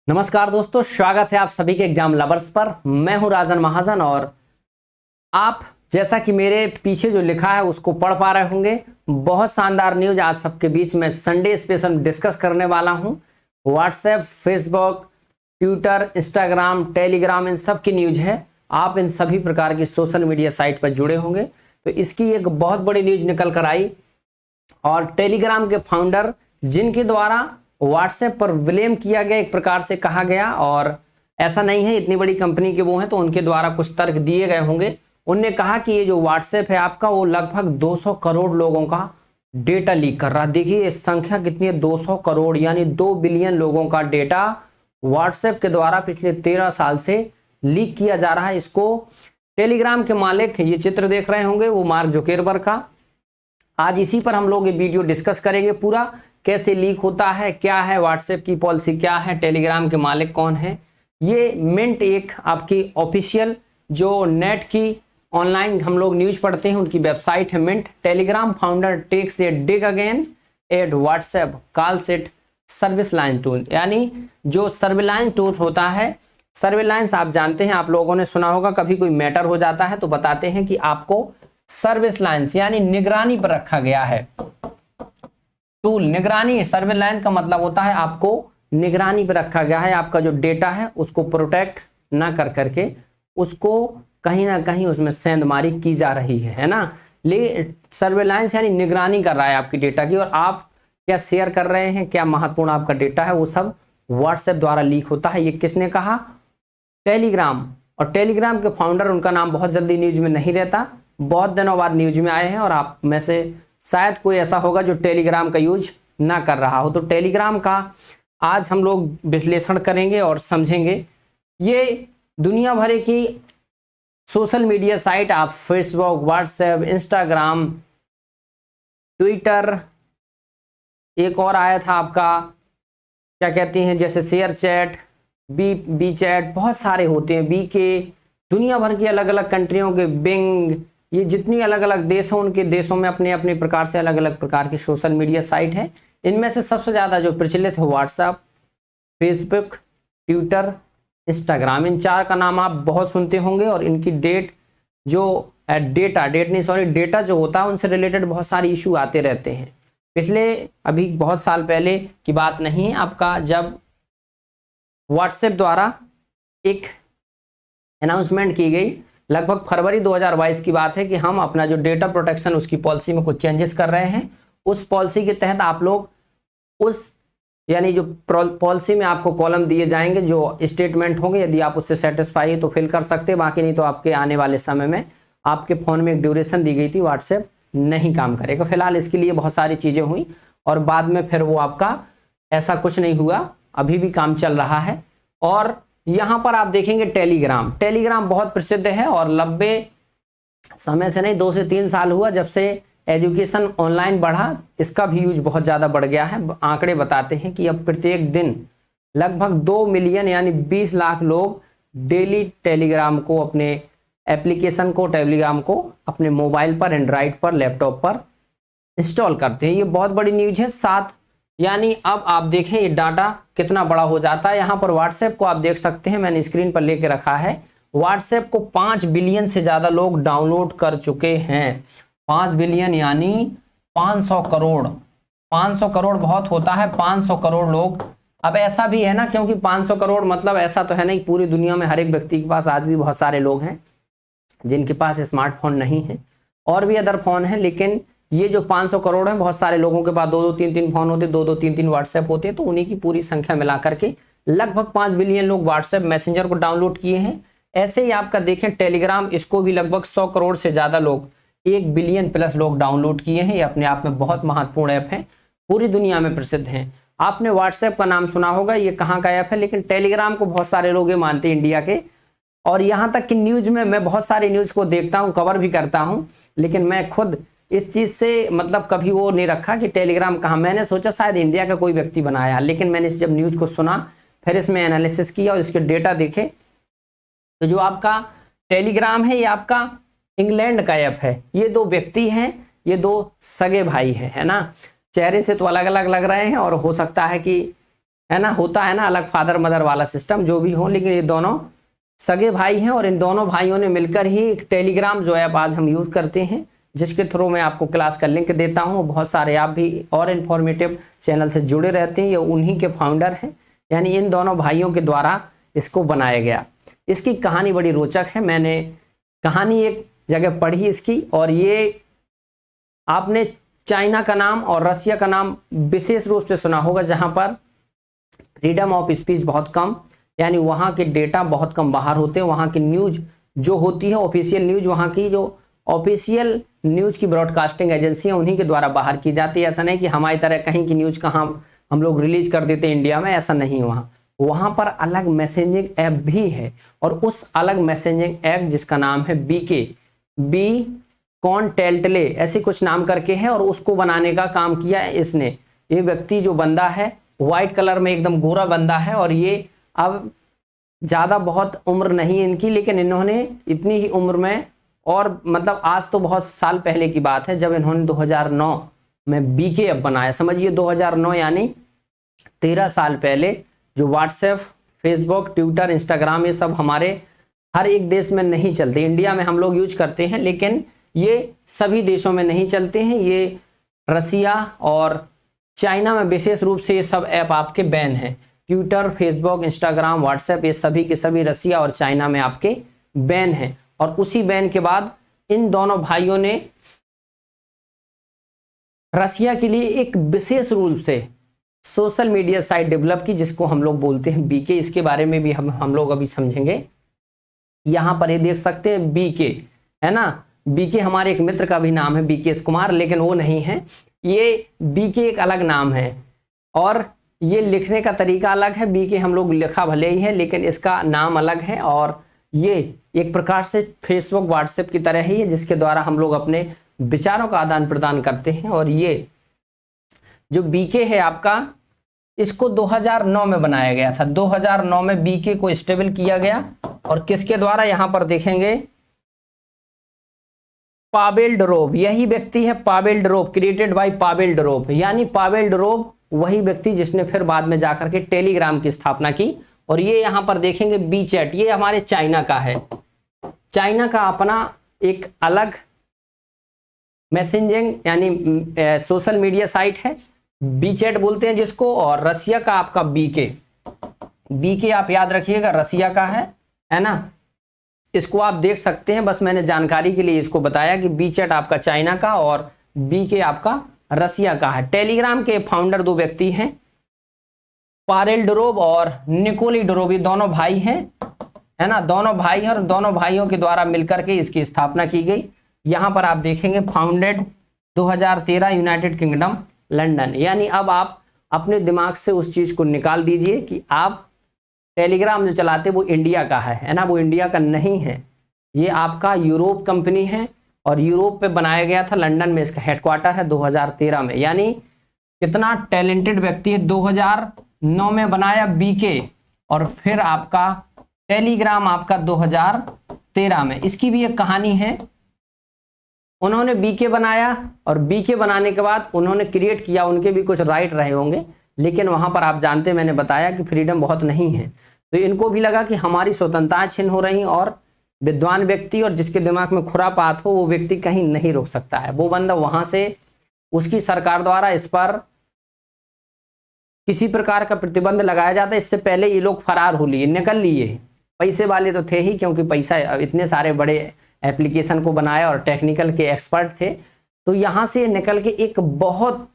नमस्कार दोस्तों, स्वागत है आप सभी के एग्जाम लवर्स पर। मैं हूं राजन महाजन और आप जैसा कि मेरे पीछे जो लिखा है उसको पढ़ पा रहे होंगे। बहुत शानदार न्यूज आज सबके बीच में संडे स्पेशल डिस्कस करने वाला हूं। WhatsApp, Facebook, Twitter, Instagram, Telegram, इन सब की न्यूज है। आप इन सभी प्रकार की सोशल मीडिया साइट पर जुड़े होंगे तो इसकी एक बहुत बड़ी न्यूज निकल कर आई। और टेलीग्राम के फाउंडर जिनके द्वारा व्हाट्सएप पर ब्लेम किया गया, एक प्रकार से कहा गया, और ऐसा नहीं है इतनी बड़ी कंपनी के वो हैं तो उनके द्वारा कुछ तर्क दिए गए होंगे। उनने कहा कि ये जो व्हाट्सएप है आपका वो लगभग 200 करोड़ लोगों का डेटा लीक कर रहा है। देखिए संख्या कितनी है, 200 करोड़ यानी 2 बिलियन लोगों का डेटा व्हाट्सएप के द्वारा पिछले 13 साल से लीक किया जा रहा है। इसको टेलीग्राम के मालिक, ये चित्र देख रहे होंगे, वो मार्क जुकरबर्ग का। आज इसी पर हम लोग ये वीडियो डिस्कस करेंगे पूरा, कैसे लीक होता है, क्या है व्हाट्सएप की पॉलिसी, क्या है, टेलीग्राम के मालिक कौन है। ये मिंट एक आपकी ऑफिशियल जो नेट की ऑनलाइन हम लोग न्यूज पढ़ते हैं उनकी वेबसाइट है Mint. Telegram founder takes a dig again at WhatsApp calls it सर्विस लाइन टूल, यानी जो सर्विलांस टूल होता है। सर्विलांस आप जानते हैं, आप लोगों ने सुना होगा, कभी कोई मैटर हो जाता है तो बताते हैं कि आपको सर्विस लाइन्स यानी निगरानी पर रखा गया है। टूल, निगरानी, सर्विलांस का मतलब होता है आपको निगरानी पर रखा गया है। आपका जो डेटा है उसको प्रोटेक्ट ना कर करके उसको कहीं ना कहीं उसमें सेंधमारी की जा रही है ना। ले सर्विलांस यानी निगरानी कर रहा है आपकी डेटा की, और आप क्या शेयर कर रहे हैं, क्या महत्वपूर्ण आपका डेटा है, वो सब व्हाट्सएप द्वारा लीक होता है। ये किसने कहा? टेलीग्राम। और टेलीग्राम के फाउंडर, उनका नाम बहुत जल्दी न्यूज में नहीं रहता, बहुत दिनों बाद न्यूज में आए हैं, और आप में से शायद कोई ऐसा होगा जो टेलीग्राम का यूज ना कर रहा हो। तो टेलीग्राम का आज हम लोग विश्लेषण करेंगे और समझेंगे। ये दुनिया भर की सोशल मीडिया साइट, आप फेसबुक, व्हाट्सएप, इंस्टाग्राम, ट्विटर, एक और आया था आपका क्या कहते हैं जैसे शेयर चैट, बी चैट, बहुत सारे होते हैं, बी के, दुनिया भर की अलग अलग कंट्रियों के बिंग, ये जितनी अलग अलग देश हैं उनके देशों में अपने अपने प्रकार से अलग अलग प्रकार की सोशल मीडिया साइट है। इनमें से सबसे ज़्यादा जो प्रचलित है व्हाट्सएप, फेसबुक, ट्विटर, इंस्टाग्राम, इन चार का नाम आप बहुत सुनते होंगे। और इनकी डेटा जो होता है उनसे रिलेटेड बहुत सारे इशू आते रहते हैं। पिछले अभी बहुत साल पहले की बात नहीं है आपका, जब व्हाट्सएप द्वारा एक अनाउंसमेंट की गई, लगभग फरवरी 2022 की बात है, कि हम अपना जो डेटा प्रोटेक्शन उसकी पॉलिसी में कुछ चेंजेस कर रहे हैं। उस पॉलिसी के तहत आप लोग उस यानी जो पॉलिसी में आपको कॉलम दिए जाएंगे जो स्टेटमेंट होंगे, यदि आप उससे सेटिस्फाई है तो फिल कर सकते हैं, बाकी नहीं तो आपके आने वाले समय में आपके फ़ोन में एक ड्यूरेशन दी गई थी, व्हाट्सएप नहीं काम करेगा। फिलहाल इसके लिए बहुत सारी चीज़ें हुई और बाद में फिर वो आपका ऐसा कुछ नहीं हुआ, अभी भी काम चल रहा है। और यहाँ पर आप देखेंगे टेलीग्राम बहुत प्रसिद्ध है और लंबे समय से नहीं, 2 से 3 साल हुआ जब से एजुकेशन ऑनलाइन बढ़ा, इसका भी यूज बहुत ज़्यादा बढ़ गया है। आंकड़े बताते हैं कि अब प्रत्येक दिन लगभग 2 मिलियन यानी 20 लाख लोग डेली टेलीग्राम को, अपने एप्लीकेशन को, टेलीग्राम को अपने मोबाइल पर, एंड्रॉइड पर, लैपटॉप पर इंस्टॉल करते हैं। ये बहुत बड़ी न्यूज है। 7 यानी अब आप देखें ये डाटा कितना बड़ा हो जाता है। यहाँ पर व्हाट्सएप को आप देख सकते हैं, मैंने स्क्रीन पर लेके रखा है। व्हाट्सएप को 5 बिलियन से ज़्यादा लोग डाउनलोड कर चुके हैं। 5 बिलियन यानी 500 करोड़। 500 करोड़ बहुत होता है, 500 करोड़ लोग। अब ऐसा भी है ना, क्योंकि 500 करोड़ मतलब ऐसा तो है नहीं, पूरी दुनिया में हर एक व्यक्ति के पास आज भी बहुत सारे लोग हैं जिनके पास स्मार्टफोन नहीं है, और भी अदर फोन है, लेकिन ये जो 500 करोड़ है, बहुत सारे लोगों के पास 2-2 3-3 फोन होते, 2-2 3-3 व्हाट्सएप होते, तो उन्हीं की पूरी संख्या मिला करके लगभग 5 बिलियन लोग व्हाट्सएप मैसेंजर को डाउनलोड किए हैं। ऐसे ही आपका देखें टेलीग्राम, इसको भी लगभग 100 करोड़ से ज्यादा लोग, 1 बिलियन प्लस लोग डाउनलोड किए हैं। ये अपने आप में बहुत महत्वपूर्ण ऐप है, पूरी दुनिया में प्रसिद्ध है। आपने व्हाट्सएप का नाम सुना होगा, ये कहाँ का ऐप है, लेकिन टेलीग्राम को बहुत सारे लोग ये मानते हैं इंडिया के। और यहाँ तक कि न्यूज में मैं बहुत सारी न्यूज को देखता हूँ, कवर भी करता हूँ, लेकिन मैं खुद इस चीज से मतलब कभी वो नहीं रखा कि टेलीग्राम कहाँ। मैंने सोचा शायद इंडिया का कोई व्यक्ति बनाया, लेकिन मैंने जब न्यूज को सुना, फिर इसमें एनालिसिस किया और इसके डेटा देखे, तो जो आपका टेलीग्राम है ये आपका इंग्लैंड का ऐप है। ये 2 व्यक्ति हैं, ये 2 सगे भाई हैं, है ना। चेहरे से तो अलग अलग लग रहे हैं और हो सकता है कि है ना, होता है ना अलग फादर मदर वाला सिस्टम, जो भी हो, लेकिन ये दोनों सगे भाई हैं और इन दोनों भाइयों ने मिलकर ही एक टेलीग्राम जो ऐप आज हम यूज करते हैं, जिसके थ्रू मैं आपको क्लास का लिंक देता हूं। बहुत सारे आप भी और इन्फॉर्मेटिव चैनल से जुड़े रहते हैं, ये उन्हीं के फाउंडर हैं, यानी इन दोनों भाइयों के द्वारा इसको बनाया गया। इसकी कहानी बड़ी रोचक है, मैंने कहानी एक जगह पढ़ी इसकी, और ये आपने चाइना का नाम और रसिया का नाम विशेष रूप से सुना होगा, जहां पर फ्रीडम ऑफ स्पीच बहुत कम, यानी वहाँ के डेटा बहुत कम बाहर होते हैं। वहाँ की न्यूज जो होती है ऑफिशियल न्यूज, वहाँ की जो ऑफिशियल न्यूज की ब्रॉडकास्टिंग एजेंसी है उन्हीं के द्वारा बाहर की जाती है। ऐसा नहीं कि हमारी तरह कहीं की न्यूज कहाँ हम लोग रिलीज कर देते हैं इंडिया में, ऐसा नहीं। वहाँ पर अलग मैसेजिंग ऐप भी है, और उस अलग मैसेजिंग ऐप जिसका नाम है बीके, बी कॉन टेल्टले ऐसे कुछ नाम करके है, और उसको बनाने का काम किया है इसने। ये व्यक्ति जो बंदा है व्हाइट कलर में एकदम गोरा बंदा है, और ये अब ज़्यादा बहुत उम्र नहीं इनकी, लेकिन इन्होंने इतनी ही उम्र में, और मतलब आज तो बहुत साल पहले की बात है, जब इन्होंने 2009 में बीके ऐप बनाया। समझिए 2009 यानी 13 साल पहले। जो व्हाट्सएप, फेसबुक, ट्विटर, इंस्टाग्राम, ये सब हमारे हर एक देश में नहीं चलते। इंडिया में हम लोग यूज करते हैं, लेकिन ये सभी देशों में नहीं चलते हैं। ये रसिया और चाइना में विशेष रूप से ये सब ऐप आपके बैन हैं। ट्विटर, फेसबुक, इंस्टाग्राम, व्हाट्सएप, ये सभी के सभी रसिया और चाइना में आपके बैन हैं। और उसी बैन के बाद इन दोनों भाइयों ने रसिया के लिए एक विशेष रूप से सोशल मीडिया साइट डेवलप की, जिसको हम लोग बोलते हैं बीके। इसके बारे में भी हम लोग अभी समझेंगे। यहां पर ये देख सकते हैं बीके, है ना। बीके हमारे एक मित्र का भी नाम है, बीके कुमार, लेकिन वो नहीं है। ये बीके एक अलग नाम है, और ये लिखने का तरीका अलग है। बीके हम लोग लिखा भले ही है, लेकिन इसका नाम अलग है। और ये एक प्रकार से फेसबुक, व्हाट्सएप की तरह ही है, जिसके द्वारा हम लोग अपने विचारों का आदान प्रदान करते हैं। और ये जो बीके है आपका, इसको 2009 में बनाया गया था। 2009 में बीके को स्टेबल किया गया, और किसके द्वारा, यहां पर देखेंगे पावेल डुरोव, यही व्यक्ति है Pavel Durov, created by Pavel Durov. यानी पावेल डुरोव वही व्यक्ति जिसने फिर बाद में जाकर के टेलीग्राम की स्थापना की। और ये यहां पर देखेंगे बी चैट, ये हमारे चाइना का है। चाइना का अपना एक अलग मैसेजिंग यानी सोशल मीडिया साइट है, बी चैट बोलते हैं जिसको। और रसिया का आपका बीके, बीके आप याद रखिएगा रसिया का है ना। इसको आप देख सकते हैं, बस मैंने जानकारी के लिए इसको बताया कि बी चैट आपका चाइना का और बीके आपका रसिया का है। टेलीग्राम के फाउंडर दो व्यक्ति हैं, पावेल डुरोव और निकोली डुरोव, ये दोनों भाई हैं, है ना। दोनों भाई हैं, और दोनों भाइयों के द्वारा मिलकर के इसकी स्थापना की गई। यहां पर आप देखेंगे फाउंडेड 2013 यूनाइटेड किंगडम लंदन। यानी अब आप अपने दिमाग से उस चीज को निकाल दीजिए कि आप टेलीग्राम जो चलाते वो इंडिया का है ना। वो इंडिया का नहीं है, ये आपका यूरोप कंपनी है, और यूरोप पे बनाया गया था, लंदन में इसका हेडक्वार्टर है 2013 में। यानी कितना टैलेंटेड व्यक्ति है। 2009 में बनाया बीके, और फिर आपका टेलीग्राम आपका 2013 में। इसकी भी एक कहानी है। उन्होंने बीके बनाया, और बीके बनाने के बाद उन्होंने क्रिएट किया, उनके भी कुछ राइट रहे होंगे, लेकिन वहां पर आप जानते हैं, मैंने बताया कि फ्रीडम बहुत नहीं है। तो इनको भी लगा कि हमारी स्वतंत्रताएं छिन्न हो रही, और विद्वान व्यक्ति और जिसके दिमाग में खुरापात हो वो व्यक्ति कहीं नहीं रोक सकता है। वो बंदा वहां से, उसकी सरकार द्वारा इस पर किसी प्रकार का प्रतिबंध लगाया जाता है। इससे पहले ये लोग फरार हो लिए, निकल लिए। पैसे वाले तो थे ही, क्योंकि पैसा, इतने सारे बड़े एप्लीकेशन को बनाया और टेक्निकल के एक्सपर्ट थे। तो यहाँ से निकल के एक बहुत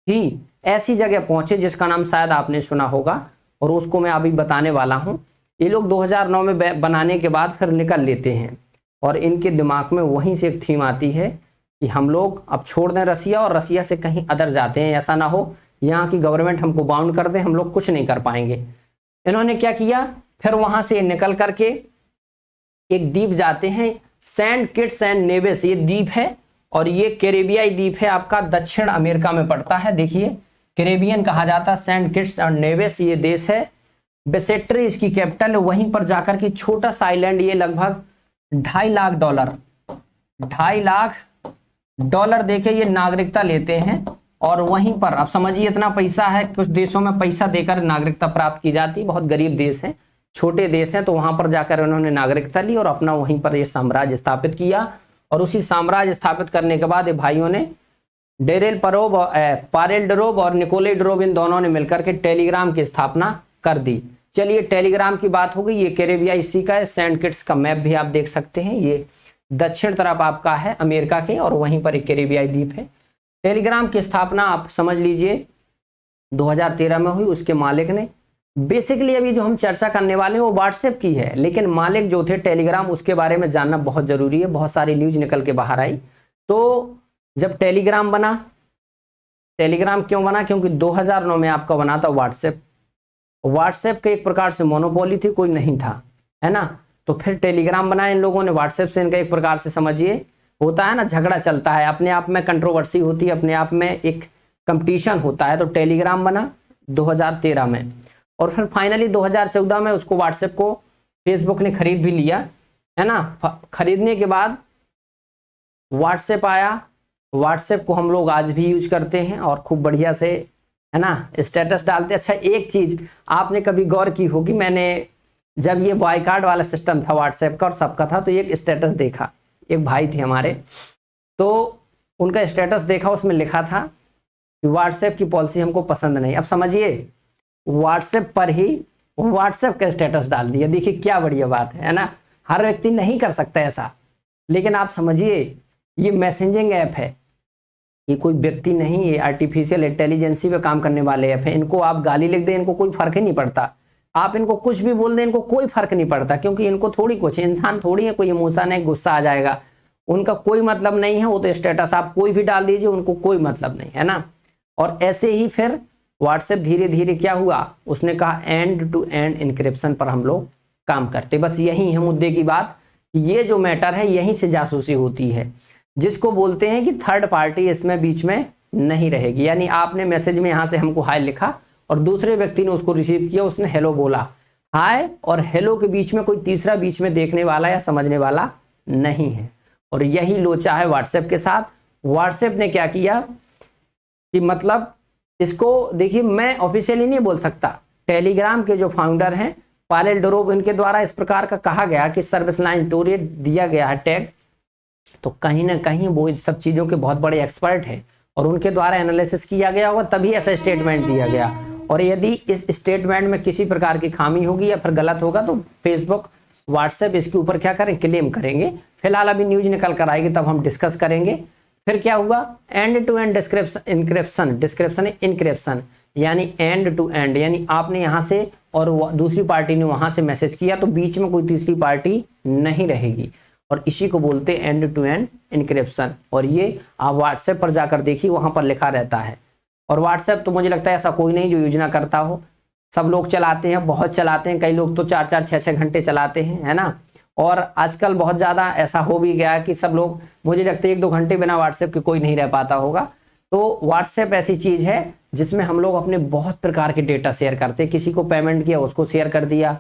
ही ऐसी जगह पहुंचे जिसका नाम शायद आपने सुना होगा, और उसको मैं अभी बताने वाला हूं। ये लोग 2009 में बनाने के बाद फिर निकल लेते हैं, और इनके दिमाग में वहीं से एक थीम आती है कि हम लोग अब छोड़ दें रसिया, और रसिया से कहीं अदर जाते हैं। ऐसा ना हो यहाँ की गवर्नमेंट हमको बाउंड कर दे, हम लोग कुछ नहीं कर पाएंगे। इन्होंने क्या किया, फिर वहां से निकल करके एक द्वीप जाते हैं, सेंट किट्स एंड नेविस ये द्वीप है, और ये कैरेबियाई द्वीप है, आपका दक्षिण अमेरिका में पड़ता है। देखिए कैरेबियन कहा जाता है, सेंट किट्स एंड नेविस ये देश है। बेसेट्री इसकी कैपिटल है। वहीं पर जाकर के छोटा सा आइलैंड, ये लगभग $2.5 लाख देके ये नागरिकता लेते हैं, और वहीं पर अब समझिए इतना पैसा है, कुछ देशों में पैसा देकर नागरिकता प्राप्त की जाती है, बहुत गरीब देश है, छोटे देश हैं, तो वहां पर जाकर उन्होंने नागरिकता ली और अपना वहीं पर ये साम्राज्य स्थापित किया। और उसी साम्राज्य स्थापित करने के बाद ये भाइयों ने डेरेल परोब पारेल डरोब और निकोले डरोब इन दोनों ने मिलकर के टेलीग्राम की स्थापना कर दी। चलिए टेलीग्राम की बात हो गई। ये कैरेबियाई सी का है, सेंट किट्स का मैप भी आप देख सकते हैं, ये दक्षिण तरफ आपका है अमेरिका के, और वहीं पर एक कैरेबियाई द्वीप है। टेलीग्राम की स्थापना आप समझ लीजिए 2013 में हुई। उसके मालिक ने बेसिकली अभी जो हम चर्चा करने वाले हैं वो व्हाट्सएप की है, लेकिन मालिक जो थे टेलीग्राम, उसके बारे में जानना बहुत जरूरी है। बहुत सारी न्यूज निकल के बाहर आई। तो जब टेलीग्राम बना, टेलीग्राम क्यों बना? क्योंकि 2009 में आपका बना था व्हाट्सएप। व्हाट्सएप के एक प्रकार से मोनोपोली थी, कोई नहीं था, है ना। तो फिर टेलीग्राम बनाया इन लोगों ने। व्हाट्सएप से इनका एक प्रकार से समझिए होता है ना, झगड़ा चलता है, अपने आप में कंट्रोवर्सी होती है, अपने आप में एक कंपटीशन होता है। तो टेलीग्राम बना 2013 में, और फिर फाइनली 2014 में उसको व्हाट्सएप को फेसबुक ने खरीद भी लिया, है ना। खरीदने के बाद व्हाट्सएप आया। व्हाट्सएप को हम लोग आज भी यूज करते हैं और खूब बढ़िया से, है ना, स्टेटस डालते। अच्छा, एक चीज आपने कभी गौर की होगी, मैंने जब ये बॉयकॉट वाला सिस्टम था व्हाट्सएप का और सबका था, तो एक स्टेटस देखा, एक भाई थे हमारे, तो उनका स्टेटस देखा, उसमें लिखा था कि व्हाट्सएप की पॉलिसी हमको पसंद नहीं। अब समझिए व्हाट्सएप पर ही व्हाट्सएप का स्टेटस डाल दिया। देखिए क्या बढ़िया बात है ना। हर व्यक्ति नहीं कर सकता ऐसा, लेकिन आप समझिए ये मैसेजिंग ऐप है, ये कोई व्यक्ति नहीं, ये आर्टिफिशियल इंटेलिजेंसी पे काम करने वाले ऐप है। इनको आप गाली लिख दें, इनको कोई फर्क ही नहीं पड़ता। आप इनको कुछ भी बोल दें, इनको कोई फर्क नहीं पड़ता, क्योंकि इनको थोड़ी कुछ, इंसान थोड़ी है, कोई इमोशन है, गुस्सा आ जाएगा, उनका कोई मतलब नहीं है। वो तो स्टेटस आप कोई भी डाल दीजिए, उनको कोई मतलब नहीं है ना। और ऐसे ही फिर व्हाट्सएप धीरे धीरे क्या हुआ, उसने कहा एंड टू एंड इनक्रिप्शन पर हम लोग काम करते। बस यही है मुद्दे की बात। ये जो मैटर है यहीं से जासूसी होती है, जिसको बोलते हैं कि थर्ड पार्टी इसमें बीच में नहीं रहेगी। यानी आपने मैसेज में यहाँ से हमको हाय लिखा और दूसरे व्यक्ति ने उसको रिसीव किया, उसने हेलो बोला। हाय और हेलो के बीच में कोई तीसरा बीच में देखने वाला या समझने वाला नहीं है। और यही लोचा है व्हाट्सएप के साथ। व्हाट्सएप ने क्या किया कि मतलब इसको देखिए, मैं ऑफिशियली नहीं बोल सकता, टेलीग्राम के जो फाउंडर हैं पारेल डरोब, इनके द्वारा इस प्रकार का कहा गया कि सर्विस लाइन टोरियट दिया गया है टैग, तो कहीं ना कहीं वो इन सब चीज़ों के बहुत बड़े एक्सपर्ट हैं और उनके द्वारा एनालिसिस किया गया होगा, तभी ऐसा स्टेटमेंट दिया गया। और यदि इस स्टेटमेंट में किसी प्रकार की खामी होगी या फिर गलत होगा तो फेसबुक, व्हाट्सएप इसके ऊपर क्या करें, क्लेम करेंगे। फिलहाल अभी न्यूज निकल कर आएगी, तब हम डिस्कस करेंगे। फिर क्या हुआ, end to end description encryption, यानी एंड टू एंड, यानी आपने यहाँ से और दूसरी पार्टी ने वहां से मैसेज किया, तो बीच में कोई तीसरी पार्टी नहीं रहेगी, और इसी को बोलते हैं एंड टू एंड इनक्रिप्शन। और ये आप व्हाट्सएप पर जाकर देखिए, वहां पर लिखा रहता है। और व्हाट्सएप तो मुझे लगता है ऐसा कोई नहीं जो यूज ना करता हो, सब लोग चलाते हैं, बहुत चलाते हैं, कई लोग तो 4-4, 6-6 घंटे चलाते हैं, है ना। और आजकल बहुत ज़्यादा ऐसा हो भी गया कि सब लोग, मुझे लगता है 1-2 घंटे बिना व्हाट्सएप के कोई नहीं रह पाता होगा। तो व्हाट्सएप ऐसी चीज़ है जिसमें हम लोग अपने बहुत प्रकार के डेटा शेयर करते हैं। किसी को पेमेंट किया उसको शेयर कर दिया,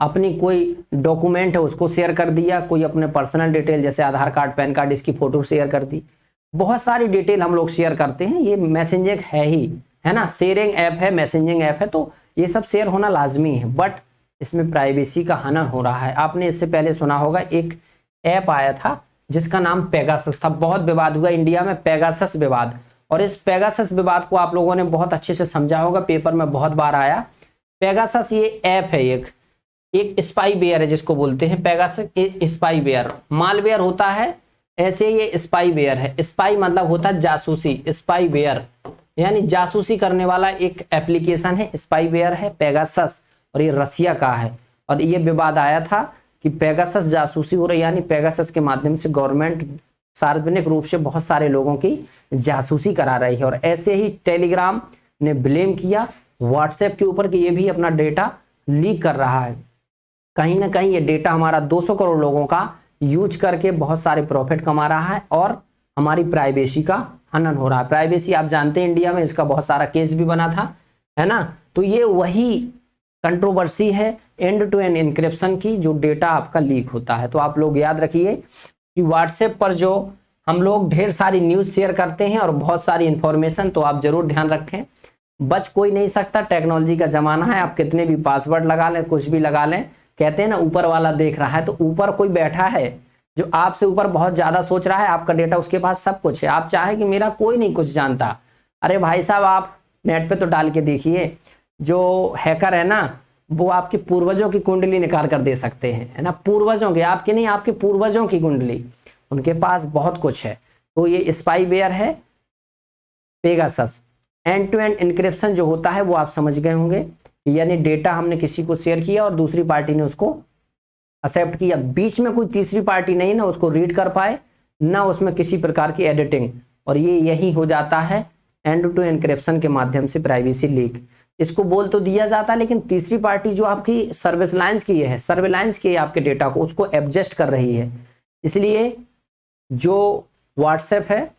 अपनी कोई डॉक्यूमेंट है उसको शेयर कर दिया, कोई अपने पर्सनल डिटेल जैसे आधार कार्ड, पैन कार्ड, इसकी फोटो शेयर कर दी, बहुत सारी डिटेल हम लोग शेयर करते हैं। ये मैसेजिंग है ही, है ना, शेयरिंग ऐप है, मैसेजिंग ऐप है, तो ये सब शेयर होना लाजमी है। बट इसमें प्राइवेसी का हनन हो रहा है। आपने इससे पहले सुना होगा एक ऐप आया था जिसका नाम पेगासस था, बहुत विवाद हुआ इंडिया में, पेगासस विवाद। और इस पेगासस विवाद को आप लोगों ने बहुत अच्छे से समझा होगा, पेपर में बहुत बार आया। पेगासस ये ऐप है, एक स्पाईवेयर है जिसको बोलते हैं पेगासस स्पाईवेयर। मालवेयर होता है, ऐसे ये स्पाईवेयर है। स्पाई मतलब होता है जासूसी, स्पाईवेयर यानी जासूसी करने वाला एक एप्लीकेशन है, स्पाईवेयर है पेगासस, और ये रसिया का है। और ये विवाद आया था कि पेगासस जासूसी हो रही, यानी पेगासस के माध्यम से गवर्नमेंट सार्वजनिक रूप से बहुत सारे लोगों की जासूसी करा रही है। और ऐसे ही टेलीग्राम ने ब्लेम किया व्हाट्सएप के ऊपर कि ये भी अपना डेटा लीक कर रहा है। कहीं ना कहीं ये डेटा हमारा 200 करोड़ लोगों का यूज करके बहुत सारे प्रॉफिट कमा रहा है और हमारी प्राइवेसी का हनन हो रहा है। प्राइवेसी आप जानते हैं इंडिया में इसका बहुत सारा केस भी बना था, है ना। तो ये वही कंट्रोवर्सी है एंड टू एंड इनक्रिप्शन की, जो डेटा आपका लीक होता है। तो आप लोग याद रखिए कि व्हाट्सएप पर जो हम लोग ढेर सारी न्यूज़ शेयर करते हैं और बहुत सारी इंफॉर्मेशन, तो आप जरूर ध्यान रखें। बच कोई नहीं सकता, टेक्नोलॉजी का जमाना है। आप कितने भी पासवर्ड लगा लें, कुछ भी लगा लें, कहते हैं ना ऊपर वाला देख रहा है, तो ऊपर कोई बैठा है जो आपसे ऊपर बहुत ज्यादा सोच रहा है। आपका डेटा उसके पास सब कुछ है। आप चाहे कि मेरा कोई नहीं कुछ जानता, अरे भाई साहब आप नेट पे तो डाल के देखिए, जो हैकर है ना वो आपके पूर्वजों की कुंडली निकाल कर दे सकते हैं, है ना। पूर्वजों की, आपकी नहीं, आपके पूर्वजों की कुंडली, उनके पास बहुत कुछ है। तो ये स्पाईवेयर है Pegasus. End to end encryption जो होता है वो आप समझ गए होंगे, यानी डेटा हमने किसी को शेयर किया और दूसरी पार्टी ने उसको एक्सेप्ट किया, बीच में कोई तीसरी पार्टी नहीं ना उसको रीड कर पाए, ना उसमें किसी प्रकार की एडिटिंग, और ये यही हो जाता है एंड टू एन्क्रिप्शन के माध्यम से प्राइवेसी लीक। इसको बोल तो दिया जाता है, लेकिन तीसरी पार्टी जो आपकी सर्विलांस की है, सर्विलांस की आपके डेटा को, उसको एडजस्ट कर रही है। इसलिए जो व्हाट्सएप है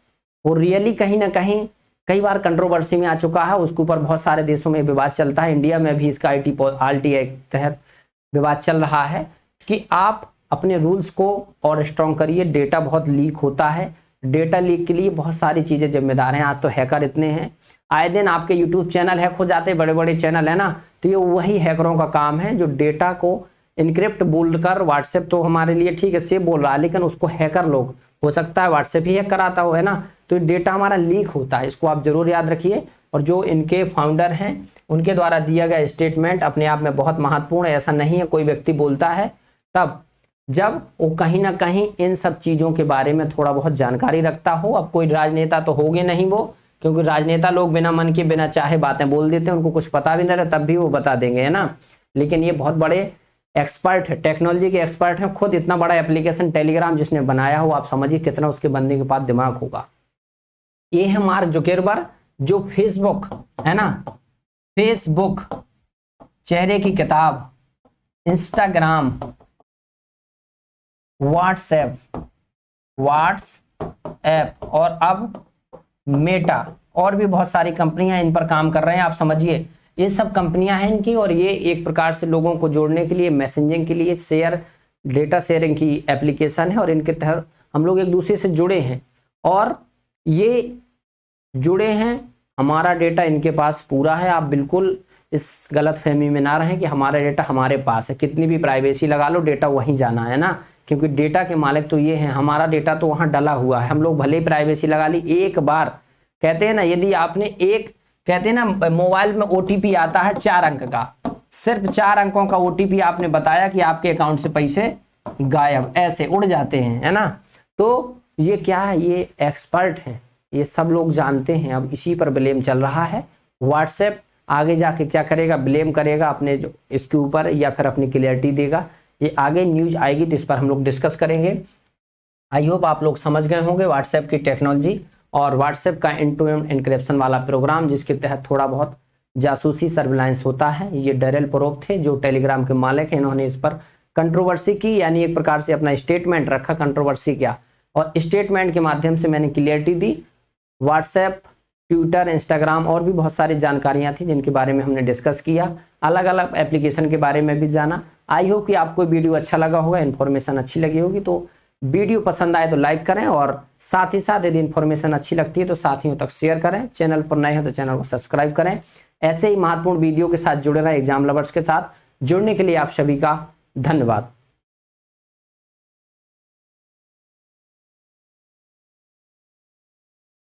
वो रियली कहीं ना कहीं कई बार कंट्रोवर्सी में आ चुका है। उसके ऊपर बहुत सारे देशों में विवाद चलता है, इंडिया में भी इसका आरटी एक्ट तहत विवाद चल रहा है कि आप अपने रूल्स को और स्ट्रॉन्ग करिए। डेटा बहुत लीक होता है, डेटा लीक के लिए बहुत सारी चीज़ें जिम्मेदार हैं। आज तो हैकर इतने हैं, आए दिन आपके यूट्यूब चैनल हैक हो जाते, बड़े बड़े चैनल है ना, तो ये वही हैकरों का काम है जो डेटा को इनक्रिप्ट बोलकर, व्हाट्सएप तो हमारे लिए ठीक है सेफ बोल रहा है, लेकिन उसको हैकर लोग, हो सकता है व्हाट्सएप ही हैक कराता हो, है ना, तो डेटा हमारा लीक होता है। इसको आप जरूर याद रखिए। और जो इनके फाउंडर हैं उनके द्वारा दिया गया स्टेटमेंट अपने आप में बहुत महत्वपूर्ण है। ऐसा नहीं है कोई व्यक्ति बोलता है तब जब वो कहीं ना कहीं इन सब चीज़ों के बारे में थोड़ा बहुत जानकारी रखता हो। अब कोई राजनेता तो होगे नहीं वो, क्योंकि राजनेता लोग बिना मन के बिना चाहे बातें बोल देते हैं, उनको कुछ पता भी नहीं रहे तब भी वो बता देंगे, है ना। लेकिन ये बहुत बड़े एक्सपर्ट है, टेक्नोलॉजी के एक्सपर्ट हैं। खुद इतना बड़ा एप्लीकेशन टेलीग्राम जिसने बनाया हो, आप समझिए कितना उसके बंदे के पास दिमाग होगा। ये है मार्क जुकरबर्ग, जो फेसबुक है ना, फेसबुक, चेहरे की किताब, इंस्टाग्राम, व्हाट्सएप और अब मेटा और भी बहुत सारी कंपनियां इन पर काम कर रहे हैं। आप समझिए ये सब कंपनियां हैं इनकी, और ये एक प्रकार से लोगों को जोड़ने के लिए, मैसेजिंग के लिए, डेटा शेयरिंग की एप्लीकेशन है, और इनके तहत हम लोग एक दूसरे से जुड़े हैं और ये जुड़े हैं। हमारा डेटा इनके पास पूरा है। आप बिल्कुल इस गलत फहमी में ना रहें कि हमारा डेटा हमारे पास है। कितनी भी प्राइवेसी लगा लो, डेटा वहीं जाना है ना, क्योंकि डेटा के मालिक तो ये हैं। हमारा डेटा तो वहाँ डला हुआ है। हम लोग भले ही प्राइवेसी लगा ली, एक बार कहते हैं ना, यदि आपने कहते हैं ना मोबाइल में ओटीपी आता है 4 अंक का, सिर्फ 4 अंकों का ओटीपी आपने बताया कि आपके अकाउंट से पैसे गायब, ऐसे उड़ जाते हैं, है ना। तो ये क्या है, ये एक्सपर्ट हैं, ये सब लोग जानते हैं। अब इसी पर ब्लेम चल रहा है। व्हाट्सएप आगे जाके क्या करेगा, ब्लेम करेगा अपने जो इसके ऊपर, या फिर अपनी क्लियरिटी देगा। ये आगे न्यूज आएगी तो इस पर हम लोग डिस्कस करेंगे। आई होप आप लोग समझ गए होंगे व्हाट्सएप की टेक्नोलॉजी और व्हाट्सएप का एंड टू एंड एन्क्रिप्शन वाला प्रोग्राम, जिसके तहत थोड़ा बहुत जासूसी सर्विलांस होता है। ये डेरेल प्रोब थे जो टेलीग्राम के मालिक हैं, इन्होंने इस पर कंट्रोवर्सी की, यानी एक प्रकार से अपना स्टेटमेंट रखा, कंट्रोवर्सी किया, और स्टेटमेंट के माध्यम से मैंने क्लियरिटी दी। व्हाट्सएप, ट्विटर, इंस्टाग्राम और भी बहुत सारी जानकारियां थी जिनके बारे में हमने डिस्कस किया, अलग अलग एप्लीकेशन के बारे में भी जाना। आई होप कि आपको वीडियो अच्छा लगा होगा, इन्फॉर्मेशन अच्छी लगी होगी। तो वीडियो पसंद आए तो लाइक करें, और साथ ही साथ यदि इन्फॉर्मेशन अच्छी लगती है तो साथियों तक शेयर करें। चैनल पर नए हो तो चैनल को सब्सक्राइब करें। ऐसे ही महत्वपूर्ण वीडियो के साथ जुड़े रहें एग्जाम लवर्स के साथ। जुड़ने के लिए आप सभी का धन्यवाद।